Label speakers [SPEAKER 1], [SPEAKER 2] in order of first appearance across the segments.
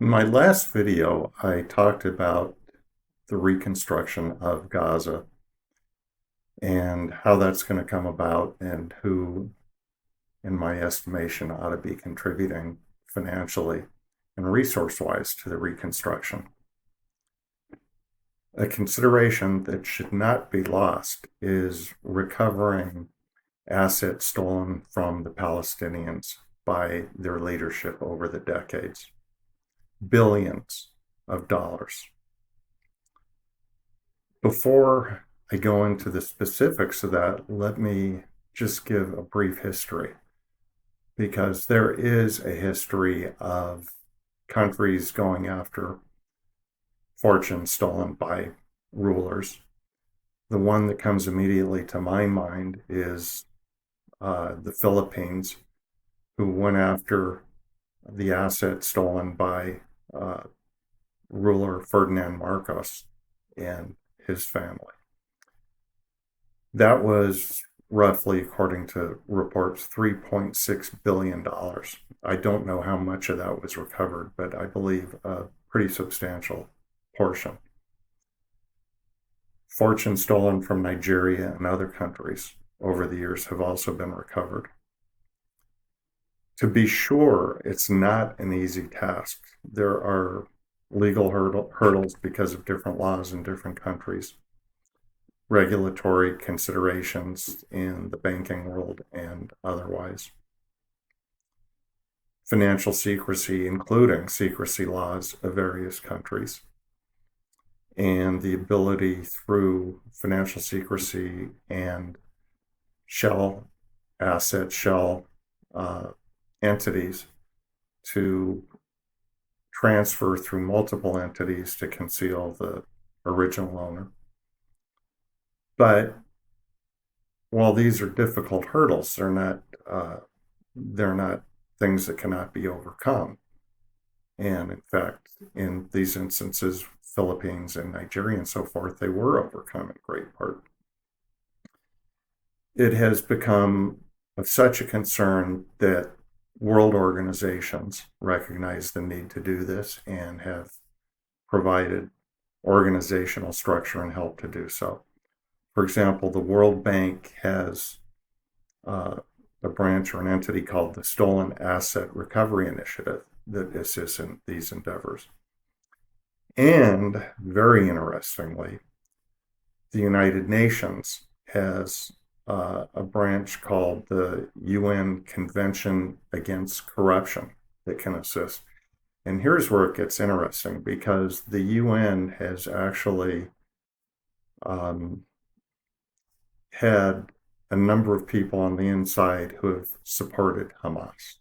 [SPEAKER 1] In my last video, I talked about the reconstruction of Gaza and how that's going to come about and who, in my estimation, ought to be contributing financially and resource-wise to the reconstruction. A consideration that should not be lost is recovering assets stolen from the Palestinians by their leadership over the decades. Billions of dollars. Before I go into the specifics of that, let me just give a brief history, because there is a history of countries going after fortune stolen by rulers. The one that comes immediately to my mind is the Philippines, who went after the assets stolen by ruler Ferdinand Marcos and his family. That was roughly, according to reports, $3.6 billion. I don't know how much of that was recovered, but I believe a pretty substantial portion. Fortune stolen from Nigeria and other countries over the years have also been recovered. To be sure, it's not an easy task. There are legal hurdles because of different laws in different countries, regulatory considerations in the banking world and otherwise, financial secrecy, including secrecy laws of various countries, and the ability through financial secrecy and shell entities to transfer through multiple entities to conceal the original owner. But while these are difficult hurdles, they're not things that cannot be overcome. And in fact, in these instances, Philippines and Nigeria and so forth, they were overcome in great part. It has become of such a concern that world organizations recognize the need to do this and have provided organizational structure and help to do so. For example, the World Bank has a branch or an entity called the Stolen Asset Recovery Initiative that assists in these endeavors. And very interestingly, the United Nations has a branch called the UN Convention Against Corruption that can assist. And here's where it gets interesting, because the UN has actually had a number of people on the inside who have supported Hamas.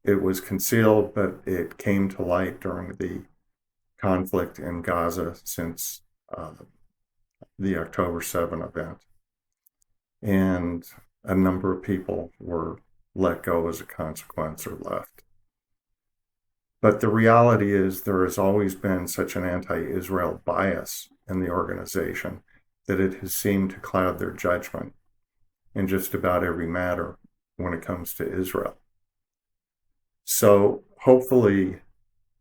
[SPEAKER 1] It was concealed, but it came to light during the conflict in Gaza since the October 7 event. And a number of people were let go as a consequence or left. But the reality is there has always been such an anti-Israel bias in the organization that it has seemed to cloud their judgment in just about every matter when it comes to Israel. So hopefully,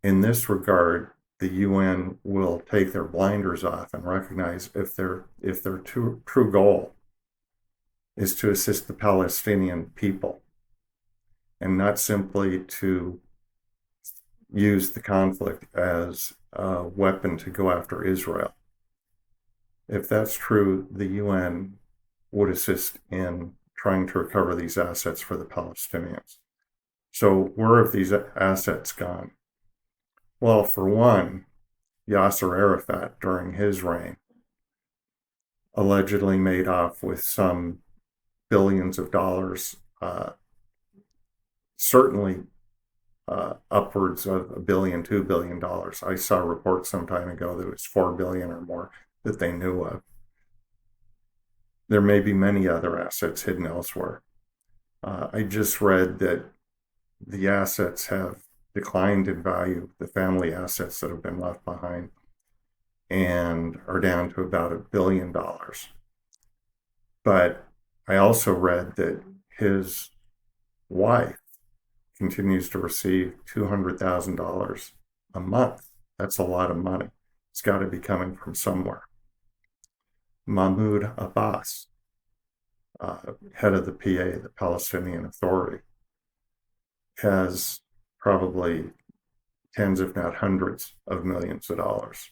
[SPEAKER 1] in this regard, the UN will take their blinders off and recognize if their true goal is to assist the Palestinian people and not simply to use the conflict as a weapon to go after Israel. If that's true, the UN would assist in trying to recover these assets for the Palestinians. So where have these assets gone? Well, for one, Yasser Arafat, during his reign, allegedly made off with some billions of dollars, certainly upwards of $1 billion, $2 billion. I saw reports some time ago that it was $4 billion or more that they knew of. There may be many other assets hidden elsewhere. I just read that the assets have declined in value, the family assets that have been left behind, and are down to about $1 billion. But I also read that his wife continues to receive $200,000 a month. That's a lot of money. It's got to be coming from somewhere. Mahmoud Abbas, head of the PA, the Palestinian Authority, has probably tens, if not hundreds, of millions of dollars.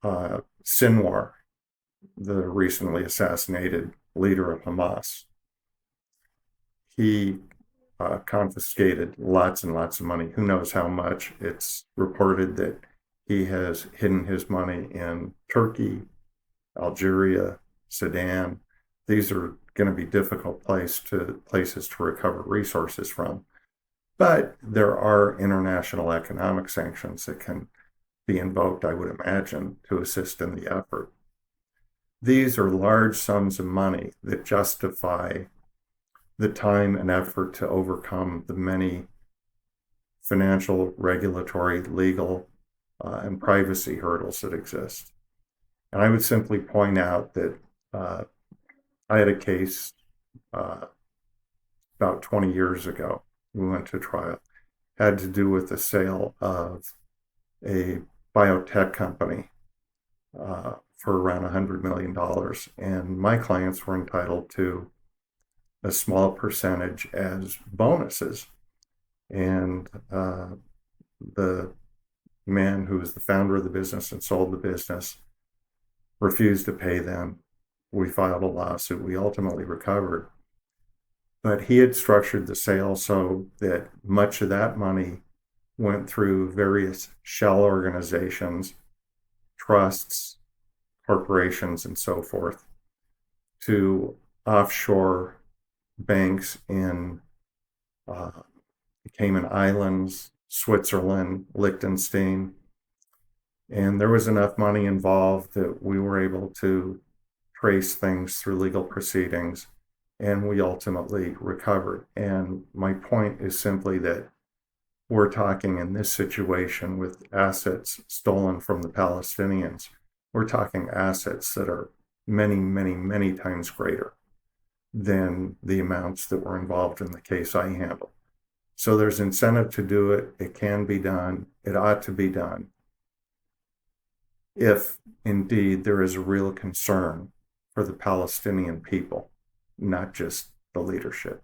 [SPEAKER 1] Sinwar, the recently assassinated leader of Hamas, he confiscated lots and lots of money. Who knows how much? It's reported that he has hidden his money in Turkey, Algeria, Sudan. These are going to be difficult places to recover resources from. But there are international economic sanctions that can be invoked, I would imagine, to assist in the effort. These are large sums of money that justify the time and effort to overcome the many financial, regulatory, legal, and privacy hurdles that exist. And I would simply point out that I had a case about 20 years ago. We went to trial. Had to do with the sale of a biotech company for around $100 million. And my clients were entitled to a small percentage as bonuses. And the man who was the founder of the business and sold the business refused to pay them. We filed a lawsuit. We ultimately recovered. But he had structured the sale so that much of that money went through various shell organizations, trusts, corporations, and so forth, to offshore banks in Cayman Islands, Switzerland, Liechtenstein. And there was enough money involved that we were able to trace things through legal proceedings, and we ultimately recovered. And my point is simply that we're talking in this situation with assets stolen from the Palestinians. We're talking assets that are many, many, many times greater than the amounts that were involved in the case I handled. So there's incentive to do it. It can be done. It ought to be done, if indeed there is a real concern for the Palestinian people, not just the leadership.